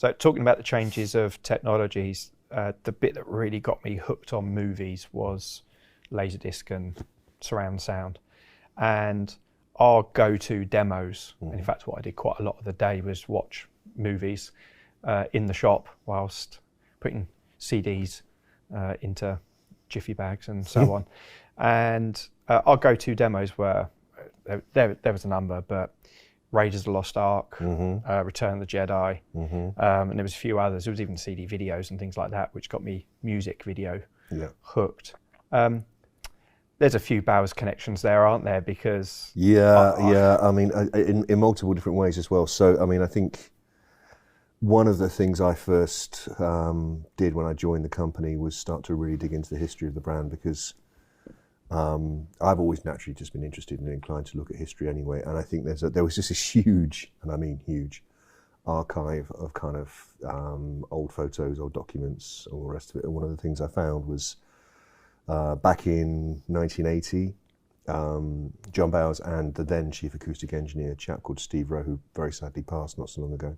So talking about the changes of technologies, the bit that really got me hooked on movies was Laserdisc and surround sound. And our go-to demos, and in fact what I did quite a lot of the day was watch movies in the shop whilst putting CDs into jiffy bags and so on. And our go-to demos were, there was a number, but Raiders of the Lost Ark, Return of the Jedi, and there was a few others. There was even CD videos and things like that, which got me music video hooked. There's a few Bowers connections there, aren't there? Because I mean, in multiple different ways as well. So, I mean, I think one of the things I first did when I joined the company was start to really dig into the history of the brand, because I've always naturally just been interested and inclined to look at history anyway. And I think there was just this huge, and I mean huge, archive of kind of old photos, old documents, all the rest of it. And one of the things I found was back in 1980, John Bowers and the then chief acoustic engineer, a chap called Steve Rowe, who very sadly passed not so long ago,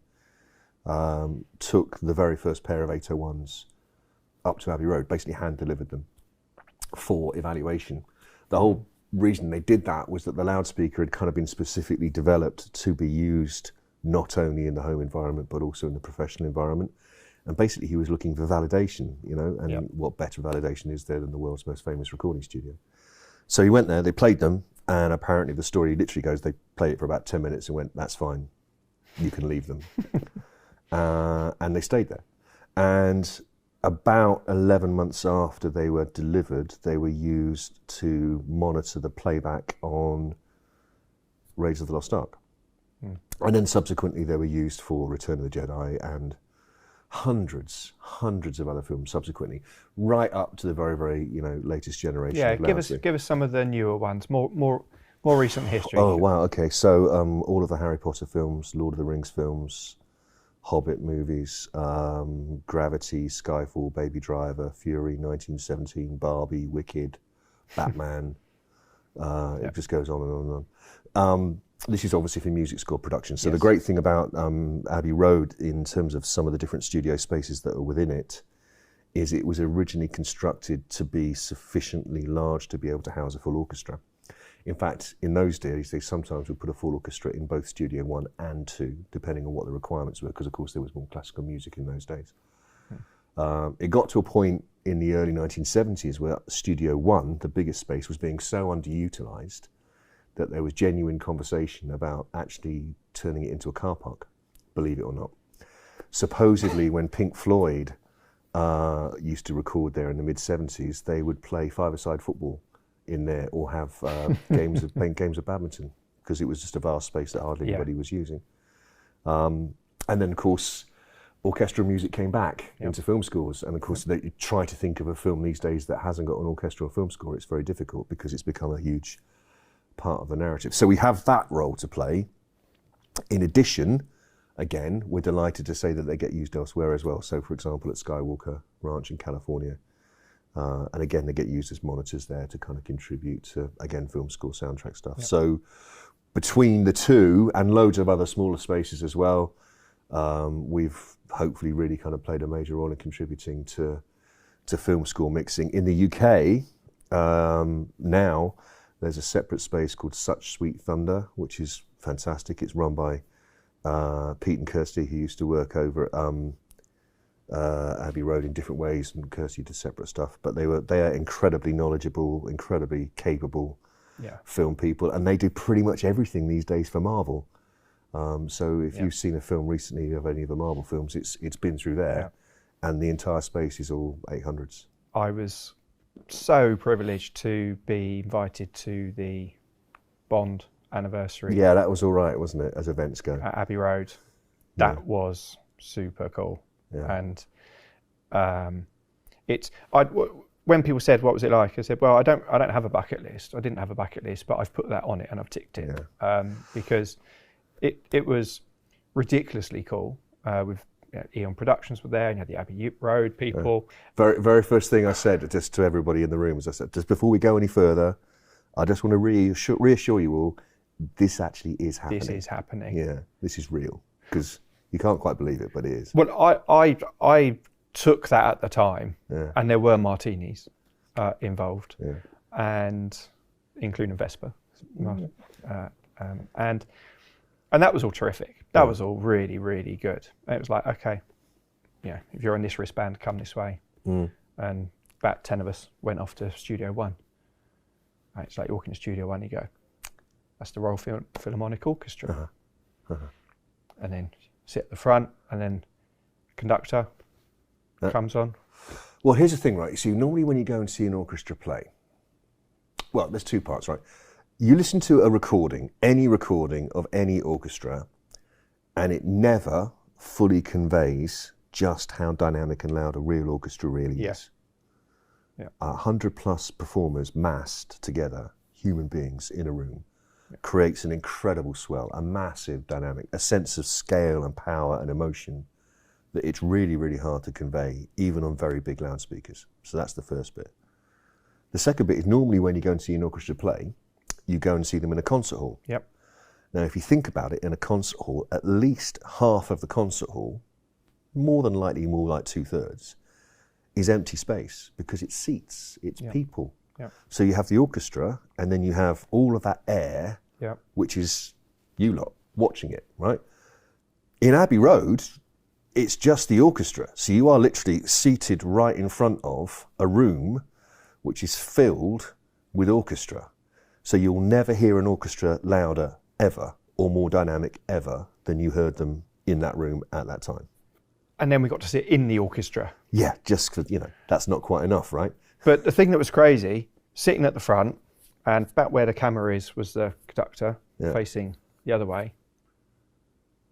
took the very first pair of 801s up to Abbey Road, basically hand-delivered them for evaluation. The whole reason they did that was that the loudspeaker had kind of been specifically developed to be used not only in the home environment, but also in the professional environment. And basically he was looking for validation, you know, and what better validation is there than the world's most famous recording studio? So he went there, they played them, and apparently the story literally goes, they played it for about 10 minutes and went, that's fine, you can leave them. And they stayed there. And about 11 months after they were delivered, they were used to monitor the playback on Raiders of the Lost Ark. And then subsequently they were used for Return of the Jedi and hundreds of other films subsequently, right up to the very, very, you know, latest generation. Yeah, give us some of the newer ones, more recent history. Oh wow, okay. So all of the Harry Potter films, Lord of the Rings films, Hobbit movies, Gravity, Skyfall, Baby Driver, Fury, 1917, Barbie, Wicked, Batman. It just goes on and on and on. This is obviously for music score production. So the great thing about Abbey Road, in terms of some of the different studio spaces that are within it, is it was originally constructed to be sufficiently large to be able to house a full orchestra. In fact, in those days, they sometimes would put a full orchestra in both Studio 1 and 2, depending on what the requirements were, because of course there was more classical music in those days. It got to a point in the early 1970s where Studio 1, the biggest space, was being so underutilised that there was genuine conversation about actually turning it into a car park, believe it or not. Supposedly, when Pink Floyd used to record there in the mid-70s, they would play five-a-side football in there, or have games of badminton, because it was just a vast space that hardly anybody was using. And then, of course, orchestral music came back into film scores, and of course, you try to think of a film these days that hasn't got an orchestral film score. It's very difficult because it's become a huge part of the narrative. So we have that role to play. In addition, again, we're delighted to say that they get used elsewhere as well. So, for example, at Skywalker Ranch in California, and again, they get used as monitors there to kind of contribute to, again, film score soundtrack stuff. So between the two and loads of other smaller spaces as well, we've hopefully really kind of played a major role in contributing to film score mixing. In the UK, now, there's a separate space called Such Sweet Thunder, which is fantastic. It's run by Pete and Kirsty, who used to work over at Abbey Road in different ways, and Kirsty did separate stuff. But they are incredibly knowledgeable, incredibly capable film people, and they do pretty much everything these days for Marvel. So if you've seen a film recently of any of the Marvel films, it's been through there, and the entire space is all 800s. I was so privileged to be invited to the Bond anniversary. Yeah, that was all right, wasn't it, as events go? At Abbey Road. That was super cool. Yeah. And when people said, what was it like? I said, well, I don't have a bucket list. I didn't have a bucket list, but I've put that on it and I've ticked it. Because it was ridiculously cool. With Eon Productions were there, and you had the Abbey Road people. Very, very first thing I said just to everybody in the room was, I said, just before we go any further, I just want to reassure you all, this actually is happening. This is happening. Yeah, this is real. Because You can't quite believe it, but it is. Well, I took that at the time, and there were martinis involved, and including Vespa, and that was all terrific. That was all really, really good. And it was like, okay, if you're on this wristband, come this way. And about 10 of us went off to Studio One. Right, it's like you walk into Studio One, you go, that's the Royal Philharmonic Orchestra. And then sit at the front, and then conductor comes on. Well, here's the thing, right? You see, normally when you go and see an orchestra play, well, there's two parts, right? You listen to a recording, any recording of any orchestra, and it never fully conveys just how dynamic and loud a real orchestra really is. 100+ performers massed together, human beings in a room, creates an incredible swell, a massive dynamic, a sense of scale and power and emotion that it's really, really hard to convey, even on very big loudspeakers. So that's the first bit. The second bit is normally when you go and see an orchestra play, you go and see them in a concert hall. Now, if you think about it, in a concert hall, at least half of the concert hall, more than likely more like 2/3, is empty space because it's seats, it's people. So you have the orchestra, and then you have all of that air, which is you lot watching it, right? In Abbey Road, it's just the orchestra. So you are literally seated right in front of a room which is filled with orchestra. So you'll never hear an orchestra louder ever or more dynamic ever than you heard them in that room at that time. And then we got to sit in the orchestra. Yeah, just because, that's not quite enough, right? But the thing that was crazy, sitting at the front, and about where the camera is was the conductor, facing the other way.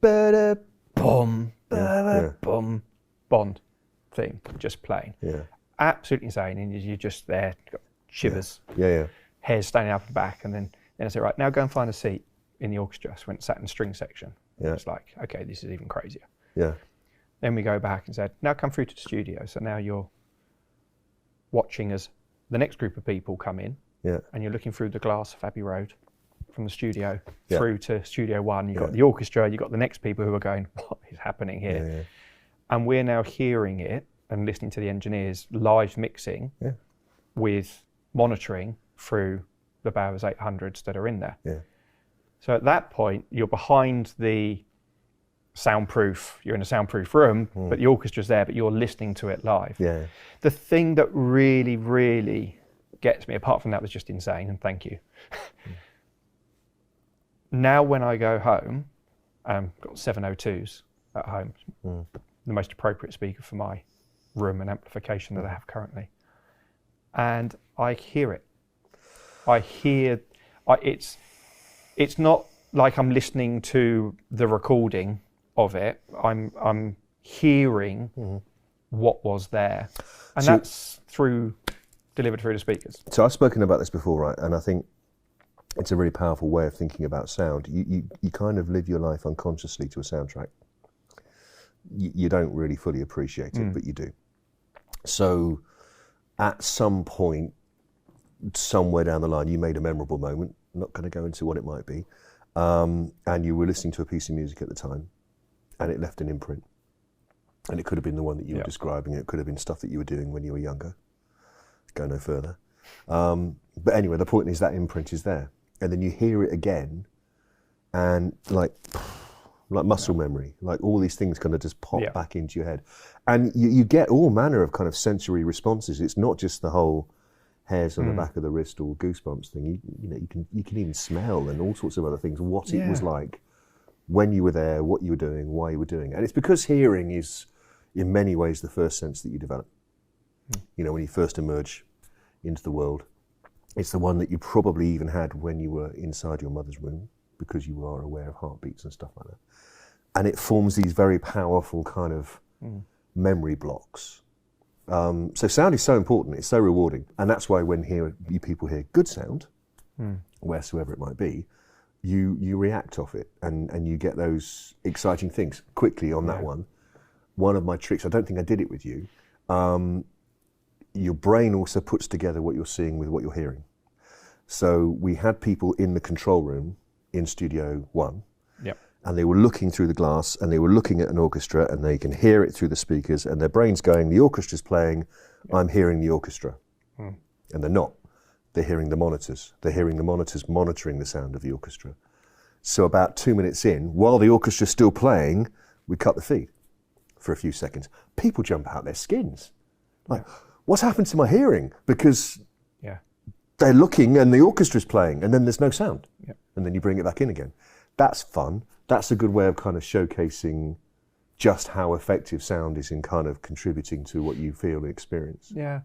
Ba-da-bum, ba-da-bum, Bond theme, just playing. Absolutely insane, and you're just there, got shivers, hairs standing up the back, and then I said, right, now go and find a seat in the orchestra. So I went and sat in the string section. It's like, okay, this is even crazier. Then we go back and said, now come through to the studio. So now you're watching as the next group of people come in, and you're looking through the glass of Abbey Road from the studio through to Studio One. You've got the orchestra, you've got the next people who are going, what is happening here? And we're now hearing it and listening to the engineers live mixing with monitoring through the Bowers 800s that are in there. So at that point, you're behind the soundproof, you're in a soundproof room, but the orchestra's there, but you're listening to it live. The thing that really, really gets me, apart from that was just insane, and thank you. Now when I go home, I've got 702s at home, the most appropriate speaker for my room and amplification that I have currently. And I hear it. It's not like I'm listening to the recording of it. I'm hearing what was there, and that's delivered through the speakers. So I've spoken about this before, right? And I think it's a really powerful way of thinking about sound. You kind of live your life unconsciously to a soundtrack. You don't really fully appreciate it, but you do. So at some point, somewhere down the line, you made a memorable moment. I'm not going to go into what it might be. And you were listening to a piece of music at the time, and it left an imprint. And it could have been the one that you were describing. It could have been stuff that you were doing when you were younger. Go no further. But anyway, the point is that imprint is there. And then you hear it again, and like muscle memory, like all these things kind of just pop back into your head. And you get all manner of kind of sensory responses. It's not just the whole hairs on the back of the wrist or goosebumps thing. You can even smell and all sorts of other things, what it was like when you were there, what you were doing, why you were doing it. And it's because hearing is in many ways the first sense that you develop. When you first emerge into the world, it's the one that you probably even had when you were inside your mother's womb, because you are aware of heartbeats and stuff like that. And it forms these very powerful kind of memory blocks. So sound is so important, it's so rewarding. And that's why when people hear good sound, wheresoever it might be, you react off it and you get those exciting things. Quickly on that one of my tricks, I don't think I did it with you, your brain also puts together what you're seeing with what you're hearing. So we had people in the control room in Studio One, and they were looking through the glass and they were looking at an orchestra and they can hear it through the speakers and their brain's going, the orchestra's playing, I'm hearing the orchestra. And they're not. They're hearing the monitors. They're hearing the monitors monitoring the sound of the orchestra. So about 2 minutes in, while the orchestra's still playing, we cut the feed for a few seconds. People jump out their skins. Like, what's happened to my hearing? Because they're looking and the orchestra's playing and then there's no sound. And then you bring it back in again. That's fun. That's a good way of kind of showcasing just how effective sound is in kind of contributing to what you feel and experience. Yeah,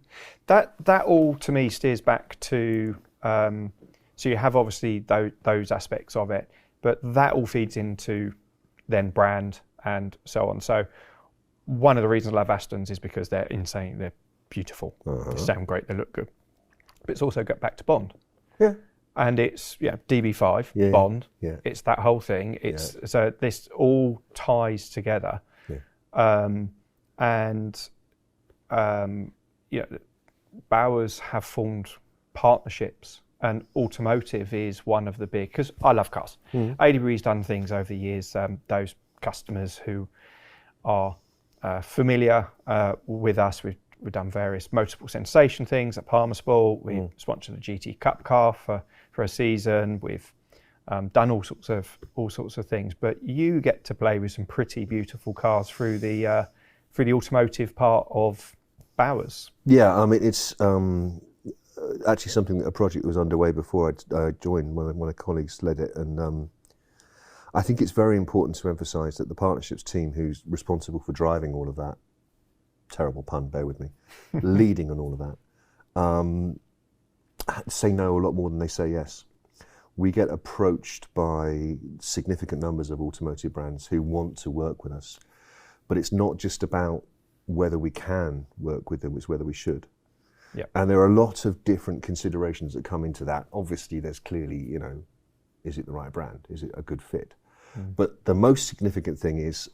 that all to me steers back to, so you have obviously those aspects of it, but that all feeds into then brand and so on. So one of the reasons I love Astons is because they're insane, they're beautiful, they sound great, they look good. But it's also got back to Bond. Yeah. And it's DB5, Bond. Yeah. It's that whole thing. It's so this all ties together, Bowers have formed partnerships, and automotive is one of the big. Because I love cars. ADB's done things over the years. Those customers who are familiar with us, we've done various motorsport sensation things at Palmer Sport. We sponsored a GT Cup car for a season. We've done all sorts of things, but you get to play with some pretty beautiful cars through the automotive part of Bowers. Yeah, I mean it's actually something, a project that was underway before I joined. One of my colleagues led it, and I think it's very important to emphasise that the partnerships team, who's responsible for driving all of that, terrible pun, bear with me, leading on all of that, say no a lot more than they say yes. We get approached by significant numbers of automotive brands who want to work with us, but it's not just about whether we can work with them, it's whether we should. Yeah. And there are a lot of different considerations that come into that. Obviously there's clearly, is it the right brand? Is it a good fit? But the most significant thing is,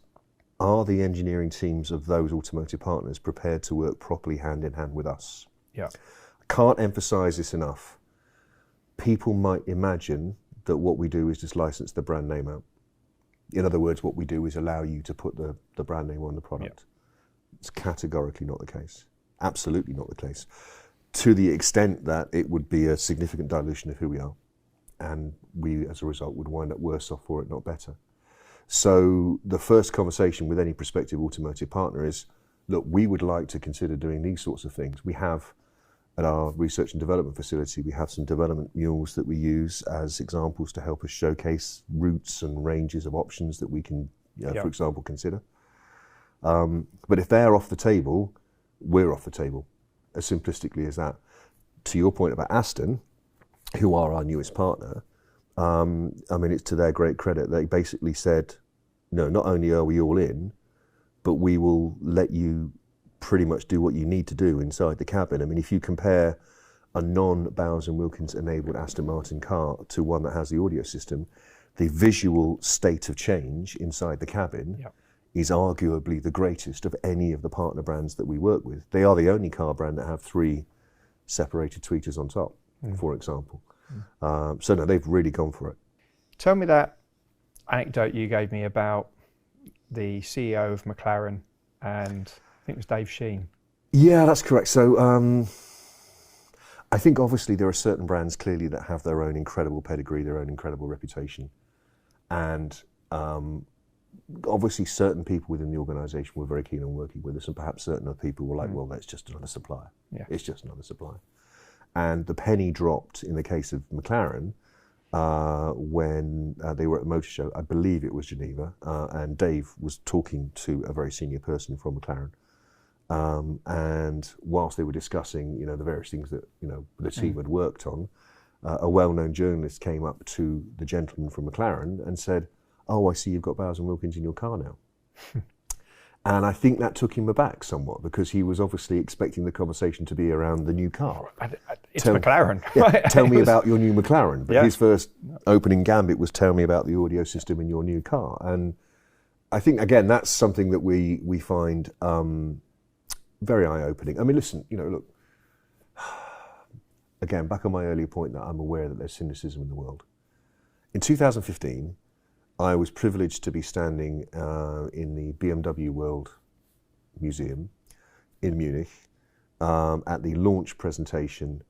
are the engineering teams of those automotive partners prepared to work properly hand in hand with us? Yeah. I can't emphasize this enough. People might imagine that what we do is just license the brand name out. In other words, what we do is allow you to put the brand name on the product. It's categorically not the case. Absolutely not the case. To the extent that it would be a significant dilution of who we are. And we, as a result, would wind up worse off for it, not better. So the first conversation with any prospective automotive partner is, look, we would like to consider doing these sorts of things. We have, at our research and development facility, we have some development mules that we use as examples to help us showcase routes and ranges of options that we can, for example, consider. But if they're off the table, we're off the table, as simplistically as that. To your point about Aston, who are our newest partner, I mean, it's to their great credit. They basically said, no, not only are we all in, but we will let you pretty much do what you need to do inside the cabin. I mean, if you compare a non-Bowers Wilkins enabled Aston Martin car to one that has the audio system, the visual state of change inside the cabin is arguably the greatest of any of the partner brands that we work with. They are the only car brand that have 3 separated tweeters on top, for example. So no, they've really gone for it. Tell me that anecdote you gave me about the CEO of McLaren, and I think it was Dave Sheen. Yeah, that's correct. So I think obviously there are certain brands clearly that have their own incredible pedigree, their own incredible reputation. And obviously certain people within the organisation were very keen on working with us, and perhaps certain other people were like, well, that's just another supplier. Yeah. It's just another supplier. And the penny dropped in the case of McLaren when they were at the motor show. I believe it was Geneva, and Dave was talking to a very senior person from McLaren. And whilst they were discussing, the various things that the team had worked on, a well-known journalist came up to the gentleman from McLaren and said, "Oh, I see you've got Bowers Wilkins in your car now." And I think that took him aback somewhat, because he was obviously expecting the conversation to be around the new car. It's McLaren. Tell me about your new McLaren. But his first opening gambit was, tell me about the audio system in your new car. And I think, again, that's something that we find very eye-opening. I mean, listen, look, again, back on my earlier point that I'm aware that there's cynicism in the world. In 2015, I was privileged to be standing in the BMW World Museum in Munich at the launch presentation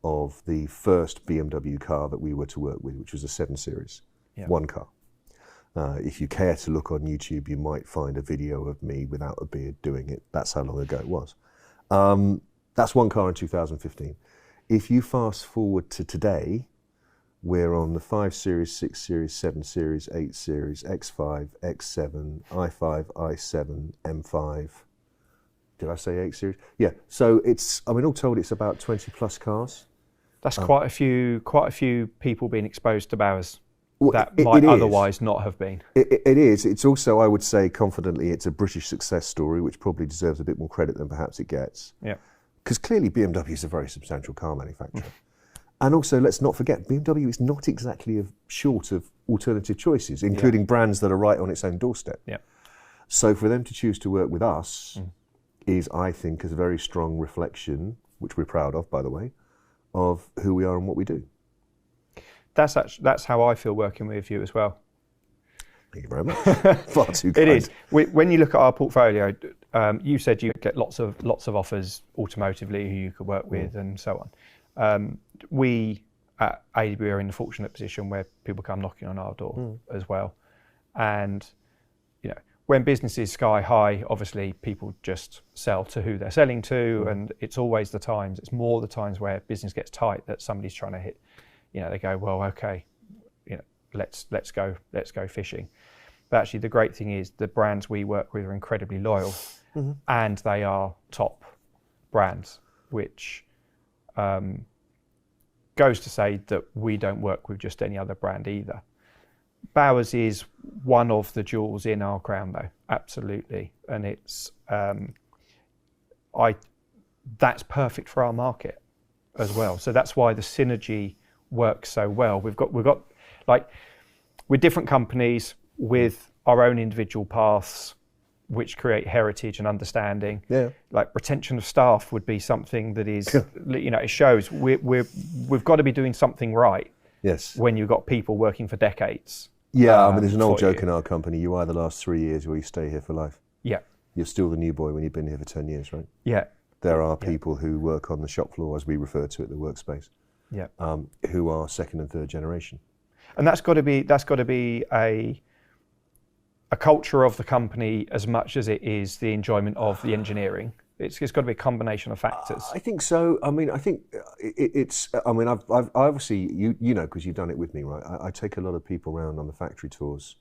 of the first BMW car that we were to work with, which was a 7 Series, one car. If you care to look on YouTube, you might find a video of me without a beard doing it. That's how long ago it was. That's one car in 2015. If you fast forward to today, we're on the 5 Series, 6 Series, 7 Series, 8 Series, X5, X7, i5, i7, M5. Did I say 8 Series? Yeah, so it's, I mean, all told, it's about 20 plus cars. That's quite a few people being exposed to Bowers that might otherwise not have been. It is. It's also, I would say confidently, it's a British success story, which probably deserves a bit more credit than perhaps it gets. Yeah. Because clearly BMW is a very substantial car manufacturer. And also, let's not forget, BMW is not exactly short of alternative choices, including brands that are right on its own doorstep. Yeah. So for them to choose to work with us is, I think, a very strong reflection, which we're proud of, by the way, of who we are and what we do. That's how I feel working with you as well. Thank you very much. Far too kind. It is. When you look at our portfolio, you said you get lots of offers automotively who you could work with and so on. We at ADB are in the fortunate position where people come knocking on our door as well. And, you know, when business is sky high, obviously people just sell to who they're selling to, and it's always the times, it's more the times where business gets tight that somebody's trying to hit, you know, they go, well, okay, you know, let's go fishing. But actually the great thing is the brands we work with are incredibly loyal and they are top brands, which goes to say that we don't work with just any other brand either. Bowers is one of the jewels in our crown, though, absolutely, and it's that's perfect for our market as well. So that's why the synergy works so well. We've got like with different companies with our own individual paths, which create heritage and understanding. Yeah. Like retention of staff would be something that is, you know, it shows we've got to be doing something right. Yes. When you've got people working for decades. Yeah, I mean, there's an old joke in our company. You either last 3 years or you stay here for life. Yeah. You're still the new boy when you've been here for 10 years, right? Yeah. There are people who work on the shop floor, as we refer to it, the workspace. Yeah. Who are second and third generation. And that's got to be a culture of the company as much as it is the enjoyment of the engineering. It's got to be a combination of factors. I think so. I mean, I think it's. I mean, I've obviously you know, because you've done it with me, right? I take a lot of people around on the factory tours,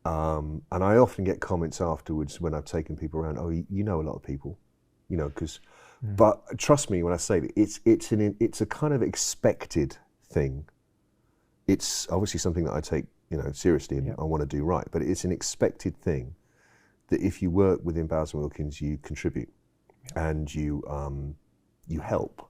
and I often get comments afterwards when I've taken people around. Oh, you know a lot of people, you know, because. But trust me when I say that it's a kind of expected thing. It's obviously something that I take, you know, seriously and I want to do right. But it's an expected thing that if you work within Bowers Wilkins, you contribute and you help.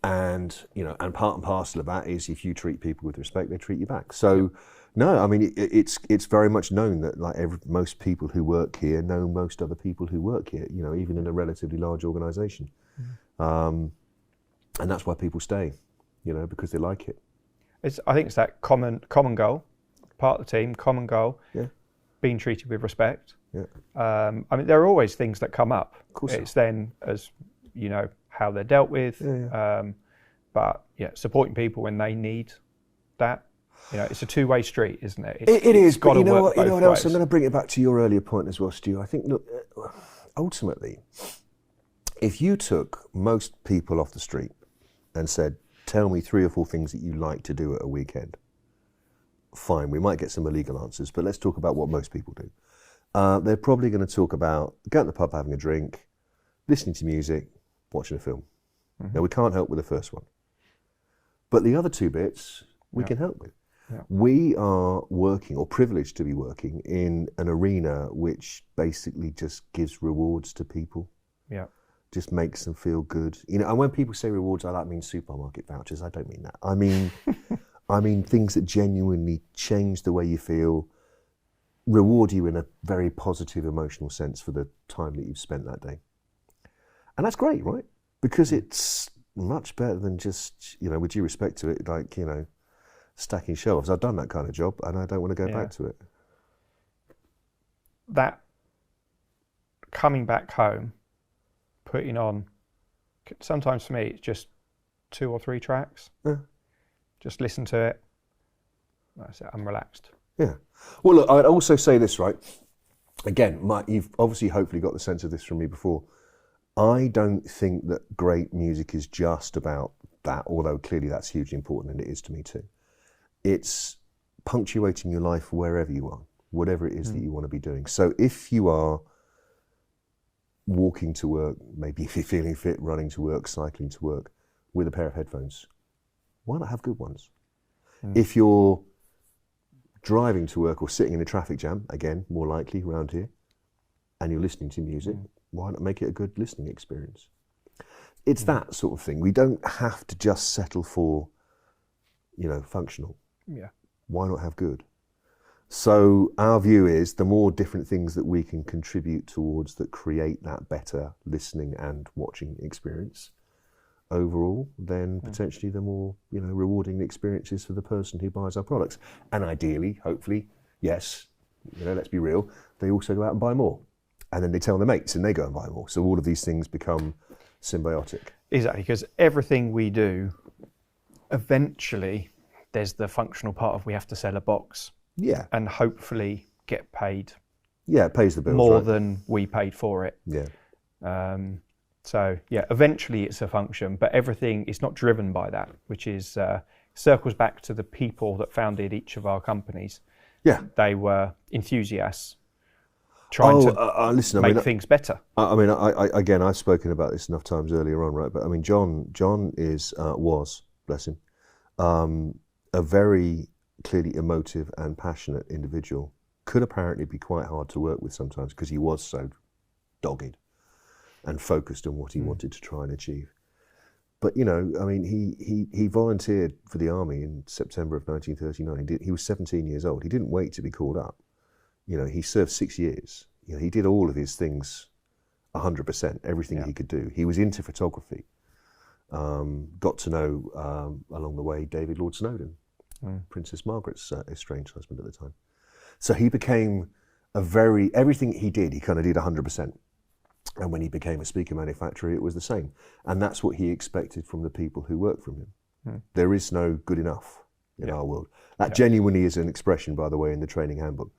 And, you know, and part and parcel of that is if you treat people with respect, they treat you back. So, no, I mean, it's very much known that like most people who work here know most other people who work here, you know, even in a relatively large organisation. And that's why people stay, you know, because they like it. I think it's that common goal, part of the team, common goal, being treated with respect. Yeah. I mean, there are always things that come up. Of course. It's then, as you know, how they're dealt with. But yeah, supporting people when they need that. You know, it's a two-way street, isn't it? It is. But you know what else? I'm going to bring it back to your earlier point as well, Stu. I think, look, ultimately, if you took most people off the street and said, tell me 3 or 4 things that you like to do at a weekend, fine, we might get some illegal answers, but let's talk about what most people do. They're probably going to talk about going to the pub, having a drink, listening to music, watching a film. Now, we can't help with the first one. But the other 2 bits, we can help with. Yeah. We are working, or privileged to be working, in an arena which basically just gives rewards to people. Yeah. Just makes them feel good. You know, and when people say rewards, I mean supermarket vouchers. I don't mean that. I mean things that genuinely change the way you feel, reward you in a very positive emotional sense for the time that you've spent that day. And that's great, right? Because it's much better than just, you know, with due respect to it, like, you know, stacking shelves. I've done that kind of job, and I don't want to go Yeah. back to it. That coming back home, putting on, sometimes for me it's just 2 or 3 tracks. Yeah. Just listen to it. That's it. I'm relaxed. Yeah. Well, look, I'd also say this, right? Again, you've obviously hopefully got the sense of this from me before. I don't think that great music is just about that, although clearly that's hugely important, and it is to me too. It's punctuating your life wherever you are, whatever it is that you want to be doing. So if you are walking to work, maybe if you're feeling fit, running to work, cycling to work, with a pair of headphones, why not have good ones? If you're driving to work or sitting in a traffic jam, again, more likely around here, and you're listening to music, why not make it a good listening experience? It's that sort of thing. We don't have to just settle for, functional. Yeah. Why not have good? So our view is the more different things that we can contribute towards that create that better listening and watching experience overall, then potentially the more rewarding the experience is for the person who buys our products. And ideally, hopefully, yes, let's be real, they also go out and buy more. And then they tell their mates and they go and buy more. So all of these things become symbiotic. Exactly, because everything we do, eventually there's the functional part of we have to sell a box. Yeah. And hopefully get paid. Yeah, it pays the bills. More right? than we paid for it. Yeah. So yeah, eventually it's a function, but everything is not driven by that, which is circles back to the people that founded each of our companies. Yeah. They were enthusiasts trying to make things better. Again, I've spoken about this enough times earlier on, right? But I mean, John was, bless him, a very clearly emotive and passionate individual. Could apparently be quite hard to work with sometimes because he was so dogged and focused on what he wanted to try and achieve. But he volunteered for the army in September of 1939. He was 17 years old. He didn't wait to be called up. He served 6 years. He did all of his things 100%, everything he could do. He was into photography. Got to know along the way David Lord Snowdon, Princess Margaret's estranged husband at the time. So he became everything he did, he kind of did 100%. And when he became a speaker manufacturer, it was the same. And that's what he expected from the people who work from him. There is no good enough in our world. That genuinely is an expression, by the way, in the training handbook.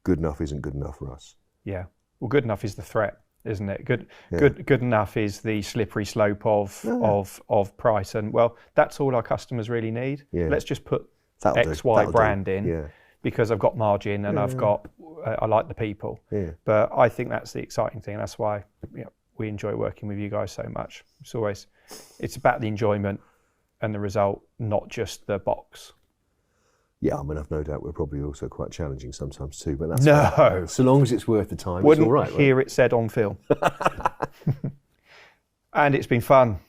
Good enough isn't good enough for us. Yeah. Well, good enough is the threat, isn't it? Good enough is the slippery slope of price. And well, that's all our customers really need. Yeah. Let's just put XY brand in because I've got margin and I like the people. Yeah. But I think that's the exciting thing. That's why we enjoy working with you guys so much. It's about the enjoyment and the result, not just the box. Yeah, I've no doubt we're probably also quite challenging sometimes too, but that's fine. So long as it's worth the time, Wouldn't it's all right. Hear it said on film. And it's been fun.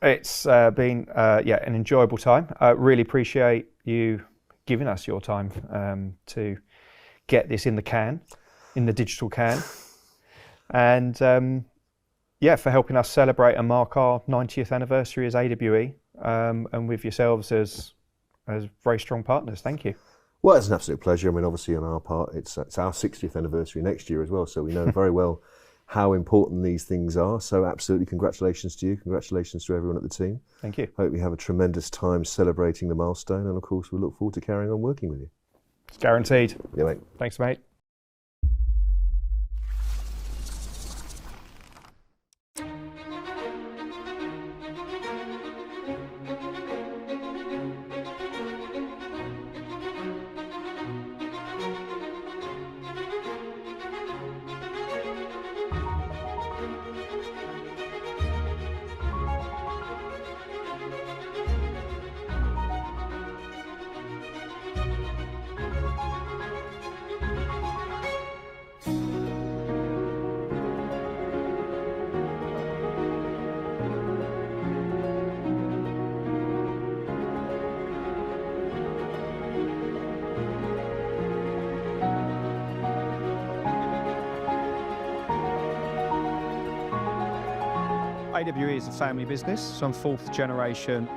It's been an enjoyable time. I really appreciate you giving us your time to get this in the digital can. And for helping us celebrate and mark our 90th anniversary as AWE and with yourselves as very strong partners. Thank you. Well, it's an absolute pleasure. Obviously on our part, it's our 60th anniversary next year as well, so we know very well how important these things are. So absolutely, congratulations to you. Congratulations to everyone at the team. Thank you. Hope you have a tremendous time celebrating the milestone, and of course, we look forward to carrying on working with you. It's guaranteed. Yeah, mate. Thanks, mate. AWE is a family business, so I'm 4th generation